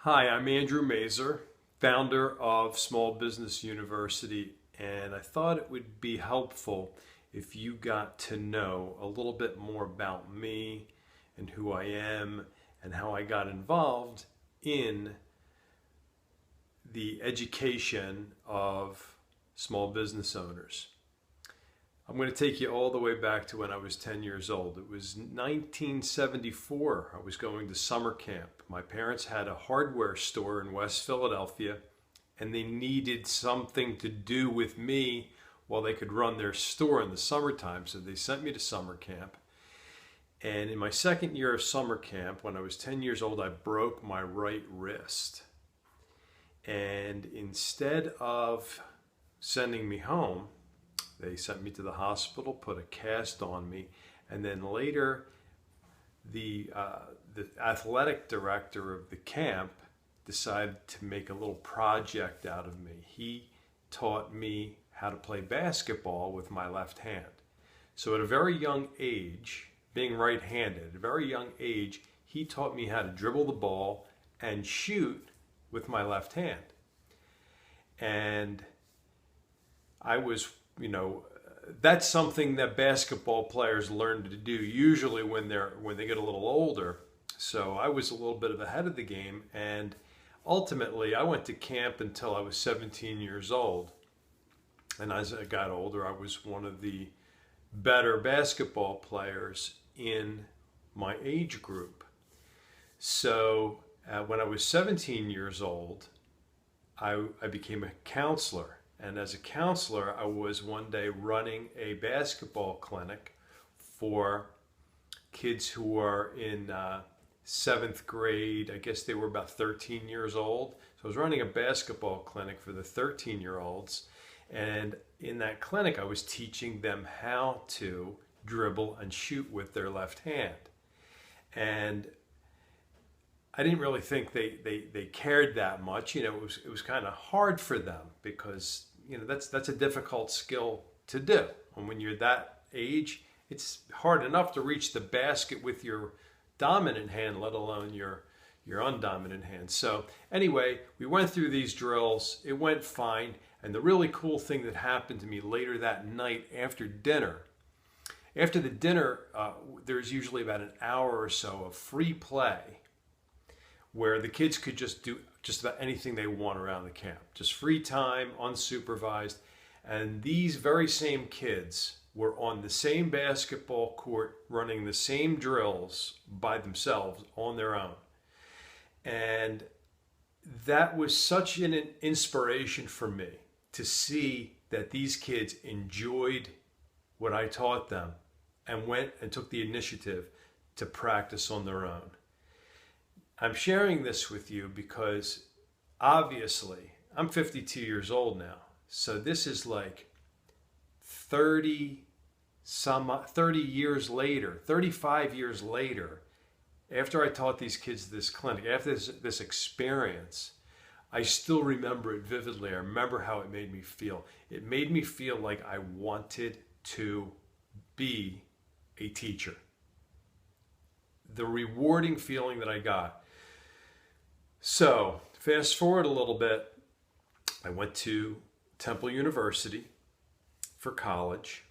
Hi, I'm Andrew Mazer, founder of Small Business University, and I thought it would be helpful if you got to know a little bit more about me and who I am and how I got involved in the education of small business owners. I'm going to take you all the way back to when I was 10 years old. It was 1974. I was going to summer camp. My parents had a hardware store in West Philadelphia, and they needed something to do with me while they could run their store in the summertime. So they sent me to summer camp. And in my second year of summer camp, when I was 10 years old, I broke my right wrist. And instead of sending me home, they sent me to the hospital, put a cast on me, and then later the athletic director of the camp decided to make a little project out of me. He taught me how to play basketball with my left hand. So at a very young age, being right-handed, at a very young age, he taught me how to dribble the ball and shoot with my left hand. And I was, that's something that basketball players learn to do usually when they get a little older. So I was a little bit ahead of the game, and ultimately I went to camp until I was 17 years old. And as I got older, I was one of the better basketball players in my age group. So when I was 17 years old, I became a counselor. And as a counselor, I was one day running a basketball clinic for kids who were in seventh grade. I guess they were about 13 years old. So I was running a basketball clinic for the 13-year-olds. And in that clinic, I was teaching them how to dribble and shoot with their left hand. And I didn't really think they cared that much. It was kind of hard for them because that's a difficult skill to do. And when you're that age, it's hard enough to reach the basket with your dominant hand, let alone your undominant hand. So anyway, we went through these drills. It went fine. And the really cool thing that happened to me later that night after dinner. After the dinner, there's usually about an hour or so of free play, where the kids could just do just about anything they want around the camp. Just free time, unsupervised. And these very same kids were on the same basketball court, running the same drills by themselves on their own. And that was such an inspiration for me to see that these kids enjoyed what I taught them and went and took the initiative to practice on their own. I'm sharing this with you because obviously I'm 52 years old now. So this is like 30 years later, 35 years later, after I taught these kids this clinic, after this experience, I still remember it vividly. I remember how it made me feel. It made me feel like I wanted to be a teacher. The rewarding feeling that I got. So, fast forward a little bit, I went to Temple University for college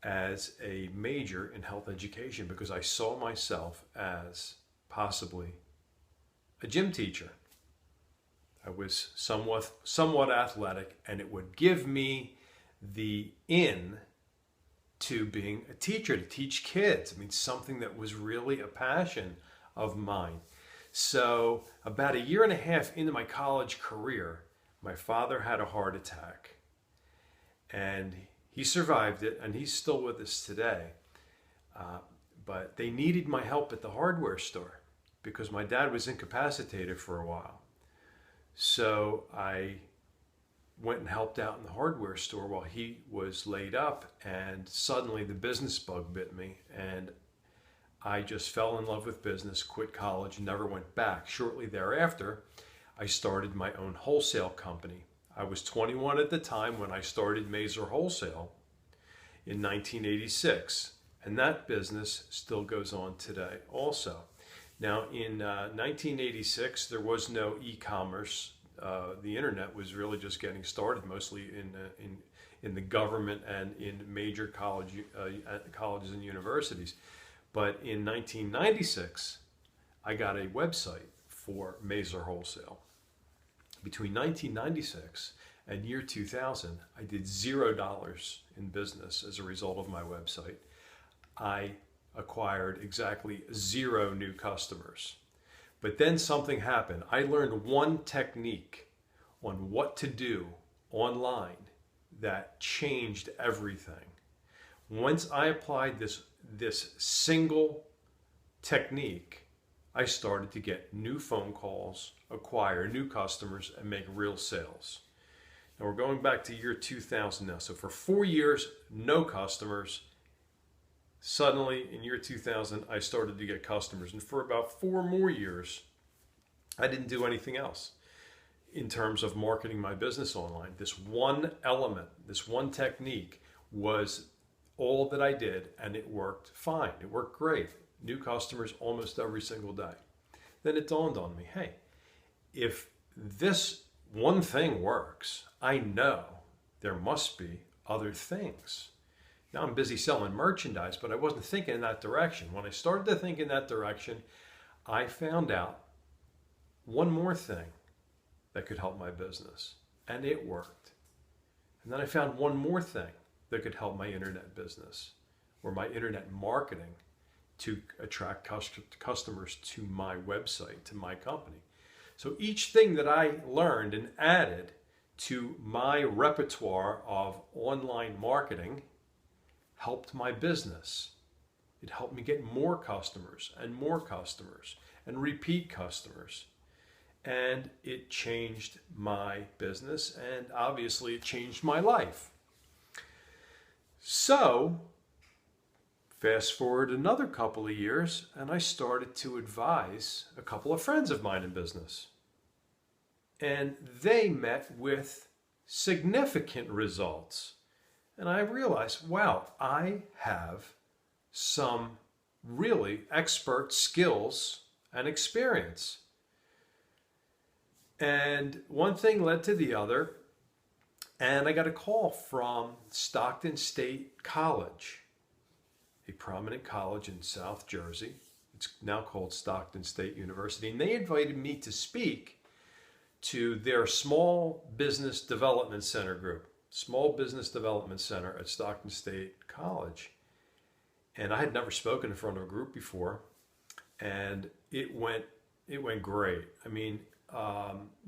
as a major in health education because I saw myself as possibly a gym teacher. I was somewhat athletic, and it would give me the in to being a teacher, to teach kids. I mean, something that was really a passion of mine. So about a year and a half into my college career, my father had a heart attack, and he survived it, and he's still with us today. But they needed my help at the hardware store because my dad was incapacitated for a while. So I went and helped out in the hardware store while he was laid up, and suddenly the business bug bit me, and I just fell in love with business, quit college, never went back. Shortly thereafter, I started my own wholesale company. I was 21 at the time when I started Mazer Wholesale in 1986, and that business still goes on today also. Now, in 1986, there was no e-commerce. The internet was really just getting started, mostly in the government and in major colleges and universities. But in 1996, I got a website for Mazer Wholesale. Between 1996 and year 2000, I did $0 in business as a result of my website. I acquired exactly 0 new customers. But then something happened. I learned one technique on what to do online that changed everything. Once I applied this single technique, I started to get new phone calls, acquire new customers, and make real sales. Now we're going back to year 2000 now. So for 4 years, no customers. Suddenly, in year 2000, I started to get customers. And for about 4 more years, I didn't do anything else in terms of marketing my business online. This one element, this one technique was all that I did, and it worked fine. It worked great. New customers almost every single day. Then it dawned on me, hey, if this one thing works, I know there must be other things. Now I'm busy selling merchandise, but I wasn't thinking in that direction. When I started to think in that direction, I found out one more thing that could help my business, and it worked. And then I found one more thing that could help my internet business or my internet marketing to attract customers to my website, to my company. So each thing that I learned and added to my repertoire of online marketing helped my business. It helped me get more customers and repeat customers. And it changed my business, and obviously it changed my life. So, fast forward another couple of years, and I started to advise a couple of friends of mine in business. And they met with significant results. And I realized, wow, I have some really expert skills and experience. And one thing led to the other, and I got a call from Stockton State College, a prominent college in South Jersey. It's now called Stockton State University. And they invited me to speak to their Small Business Development Center group, Small Business Development Center at Stockton State College. And I had never spoken in front of a group before, and it went great. I mean,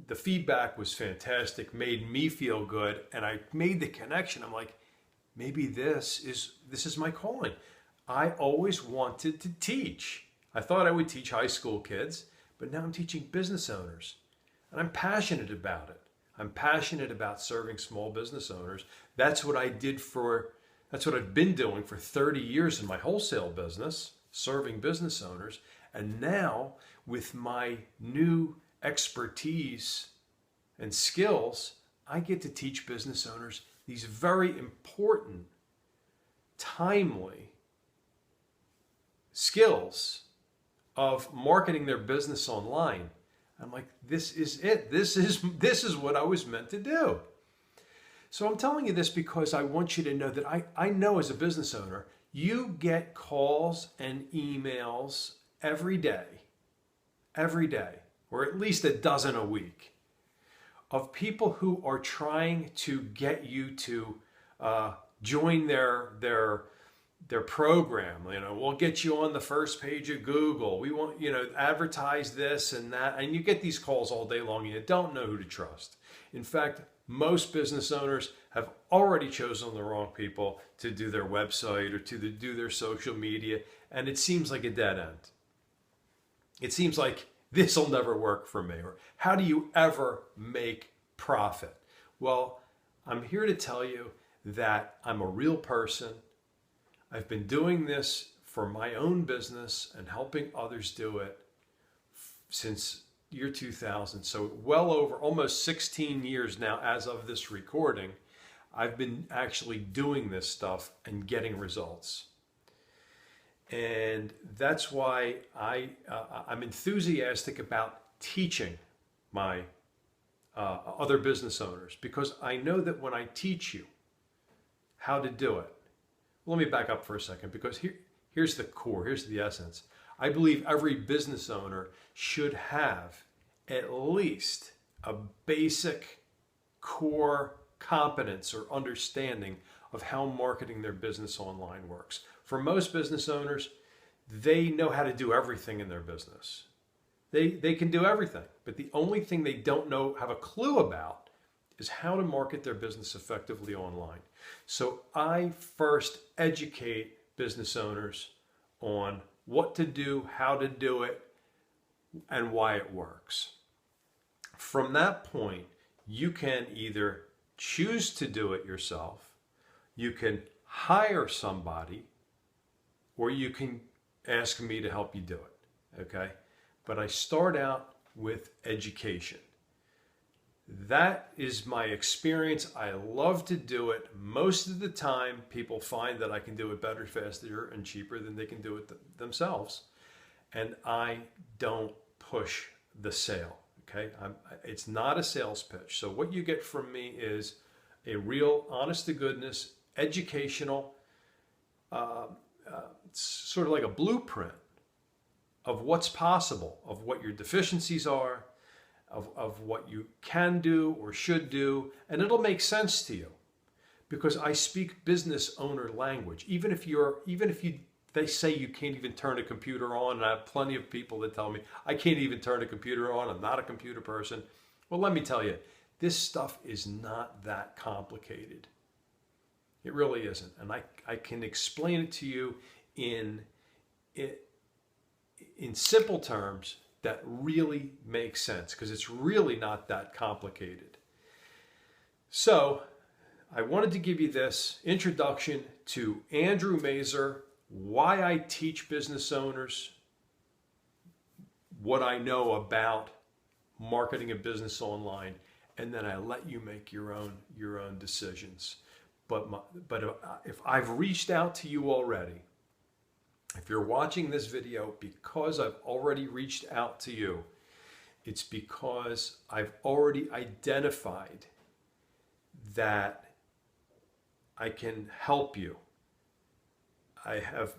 the feedback was fantastic, made me feel good, and I made the connection. I'm like, maybe this is my calling. I always wanted to teach. I thought I would teach high school kids, but now I'm teaching business owners, and I'm passionate about it. I'm passionate about serving small business owners. That's what I've been doing for 30 years in my wholesale business, serving business owners. And now with my new expertise and skills, I get to teach business owners these very important, timely skills of marketing their business online. I'm like, this is it. This is what I was meant to do. So I'm telling you this because I want you to know that I know as a business owner, you get calls and emails every day, or at least a dozen a week, of people who are trying to get you to join their program. You know, we'll get you on the first page of Google. We want, advertise this and that. And you get these calls all day long and you don't know who to trust. In fact, most business owners have already chosen the wrong people to do their website or to do their social media. And it seems like a dead end. It seems like this will never work for me. Or how do you ever make profit? Well, I'm here to tell you that I'm a real person. I've been doing this for my own business and helping others do it since year 2000. So well over almost 16 years now as of this recording, I've been actually doing this stuff and getting results. And that's why I'm enthusiastic about teaching my other business owners, because I know that when I teach you how to do it, let me back up for a second, because here's the core, here's the essence. I believe every business owner should have at least a basic core competence or understanding of how marketing their business online works. For most business owners, they know how to do everything in their business. They can do everything, but the only thing they don't know, have a clue about, is how to market their business effectively online. So I first educate business owners on what to do, how to do it, and why it works. From that point, you can either choose to do it yourself, you can hire somebody, or you can ask me to help you do it, okay? But I start out with education. That is my experience. I love to do it. Most of the time, people find that I can do it better, faster, and cheaper than they can do it themselves. And I don't push the sale, okay? It's not a sales pitch. So what you get from me is a real, honest-to-goodness, educational, sort of like a blueprint of what's possible, of what your deficiencies are, of what you can do or should do, and it'll make sense to you because I speak business owner language. Even if they say you can't even turn a computer on, and I have plenty of people that tell me I can't even turn a computer on, I'm not a computer person. Well, let me tell you, this stuff is not that complicated. It really isn't. And I can explain it to you in simple terms that really makes sense, because it's really not that complicated. So I wanted to give you this introduction to Andrew Mazur, why I teach business owners, what I know about marketing a business online, and then I let you make your own decisions. But if I've reached out to you already, if you're watching this video because I've already reached out to you, it's because I've already identified that I can help you. I've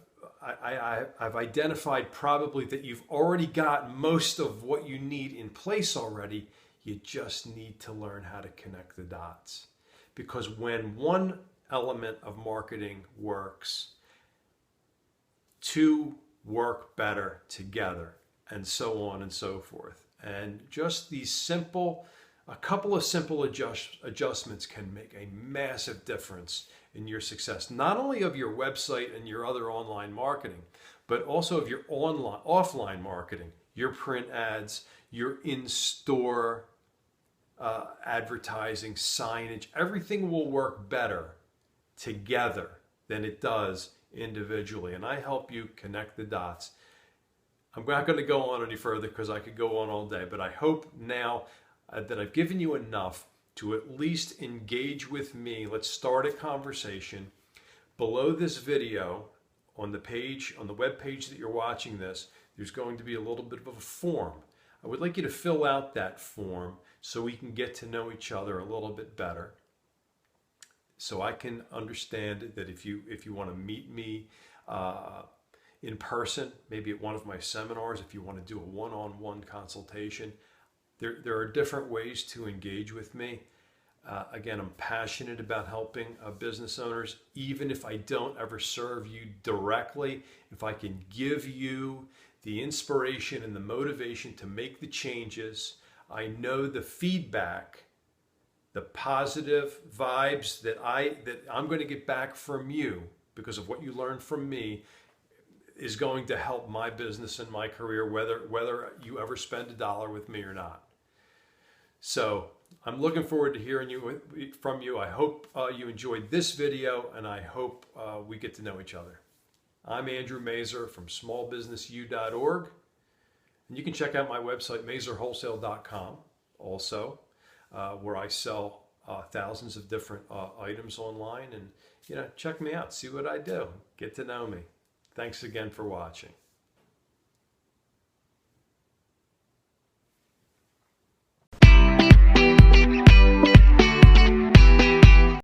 identified probably that you've already got most of what you need in place already. You just need to learn how to connect the dots. Because when one element of marketing works, two work better together, and so on and so forth. And just a couple of simple adjustments can make a massive difference in your success, not only of your website and your other online marketing, but also of your offline marketing, your print ads, your in-store advertising, signage. Everything will work better together than it does individually, and I help you connect the dots. I'm not going to go on any further because I could go on all day, but I hope now that I've given you enough to at least engage with me. Let's start a conversation. Below this video, on the web page that you're watching this, there's going to be a little bit of a form. I would like you to fill out that form so we can get to know each other a little bit better. So I can understand that if you want to meet me in person, maybe at one of my seminars, if you want to do a one-on-one consultation, there are different ways to engage with me. Again, I'm passionate about helping business owners, even if I don't ever serve you directly. If I can give you the inspiration and the motivation to make the changes, I know the feedback, the positive vibes that I'm going to get back from you because of what you learned from me is going to help my business and my career, whether you ever spend $1 with me or not. So I'm looking forward to hearing from you. I hope you enjoyed this video, and I hope we get to know each other. I'm Andrew Mazur from smallbusinessu.org, and you can check out my website, mazurwholesale.com, also. Where I sell thousands of different items online, and check me out, see what I do, get to know me. Thanks again for watching.